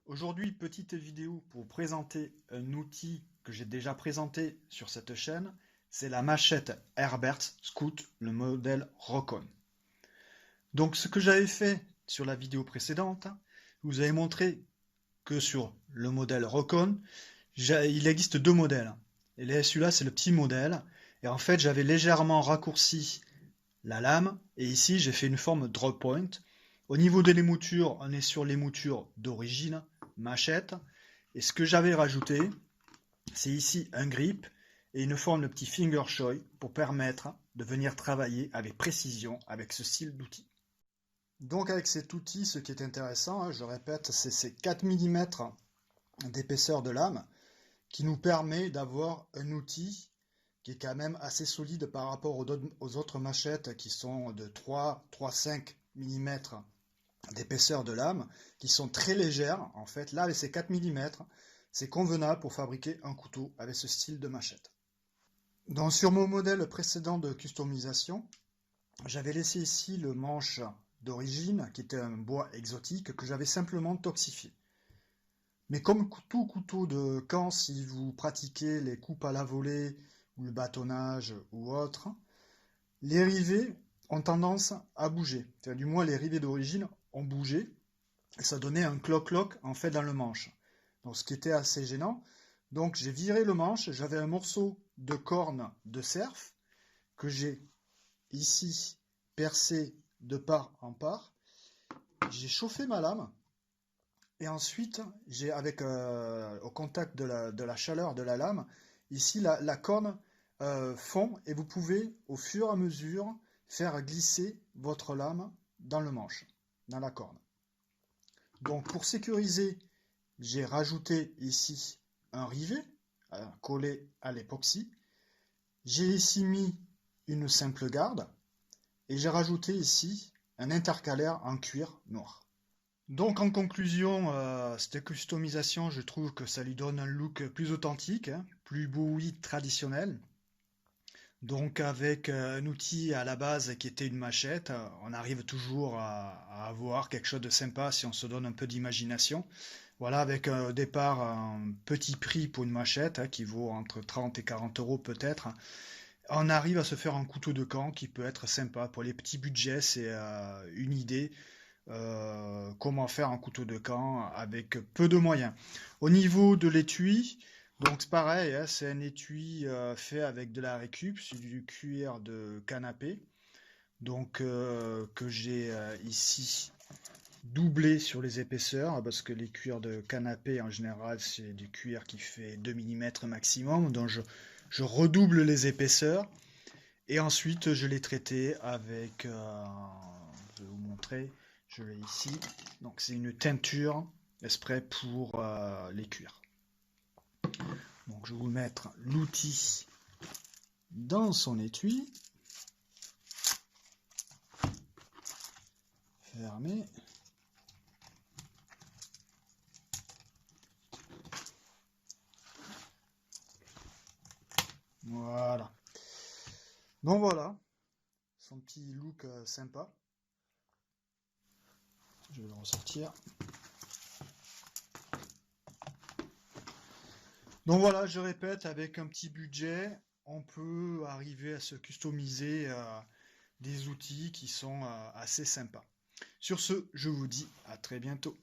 Aujourd'hui, petite vidéo pour présenter un outil que j'ai déjà présenté sur cette chaîne, c'est la machette Herbert Scout, le modèle Rocon. Donc ce que j'avais fait sur la vidéo précédente, je vous avez montré que sur le modèle Rocon, il existe deux modèles. Et celui-là, c'est le petit modèle. Et en fait, j'avais légèrement raccourci la lame. Et ici, j'ai fait une forme drop point. Au niveau de l'émouture, on est sur l'émouture d'origine, machette. Et ce que j'avais rajouté, c'est ici un grip et une forme de petit finger choy pour permettre de venir travailler avec précision avec ce style d'outil. Donc avec cet outil, ce qui est intéressant, je répète, c'est ces 4 mm d'épaisseur de lame qui nous permet d'avoir un outil qui est quand même assez solide par rapport aux autres machettes qui sont de 3-5 mm d'épaisseur de lame, qui sont très légères. En fait, là, avec ces 4 mm, c'est convenable pour fabriquer un couteau avec ce style de machette. Donc, sur mon modèle précédent de customisation, j'avais laissé ici le manche d'origine, qui était un bois exotique, que j'avais simplement toxifié. Mais comme tout couteau de camp, si vous pratiquez les coupes à la volée, ou le bâtonnage ou autre, les rivets ont tendance à bouger. Du moins, les rivets d'origine ont bougé, et ça donnait un cloc-cloc en fait dans le manche. Donc, ce qui était assez gênant. Donc, j'ai viré le manche, j'avais un morceau de corne de cerf que j'ai ici percé de part en part. J'ai chauffé ma lame. Et ensuite, j'ai avec au contact de la chaleur de la lame, ici la corne fond et vous pouvez au fur et à mesure faire glisser votre lame dans le manche, dans la corne. Donc pour sécuriser, j'ai rajouté ici un rivet collé à l'époxy. J'ai ici mis une simple garde et j'ai rajouté ici un intercalaire en cuir noir. Donc en conclusion, cette customisation, je trouve que ça lui donne un look plus authentique, hein, plus bowie traditionnel. Donc avec un outil à la base qui était une machette, on arrive toujours à avoir quelque chose de sympa si on se donne un peu d'imagination. Voilà, avec au départ un petit prix pour une machette qui vaut entre 30 et 40 euros peut-être. On arrive à se faire un couteau de camp qui peut être sympa. Pour les petits budgets, c'est une idée. Comment faire un couteau de camp avec peu de moyens. Au niveau de l'étui, donc c'est pareil, hein, c'est un étui fait avec de la récup, c'est du cuir de canapé, donc que j'ai ici doublé sur les épaisseurs, parce que les cuirs de canapé en général c'est du cuir qui fait 2 mm maximum, donc je redouble les épaisseurs, et ensuite je l'ai traité avec, je vais vous montrer, je l'ai ici, donc c'est une teinture exprès pour les cuirs. Donc je vais vous mettre l'outil dans son étui, fermé. Voilà. Donc voilà, son petit look sympa. Je vais le ressortir. Donc voilà, je répète, avec un petit budget, on peut arriver à se customiser des outils qui sont assez sympas. Sur ce, je vous dis à très bientôt.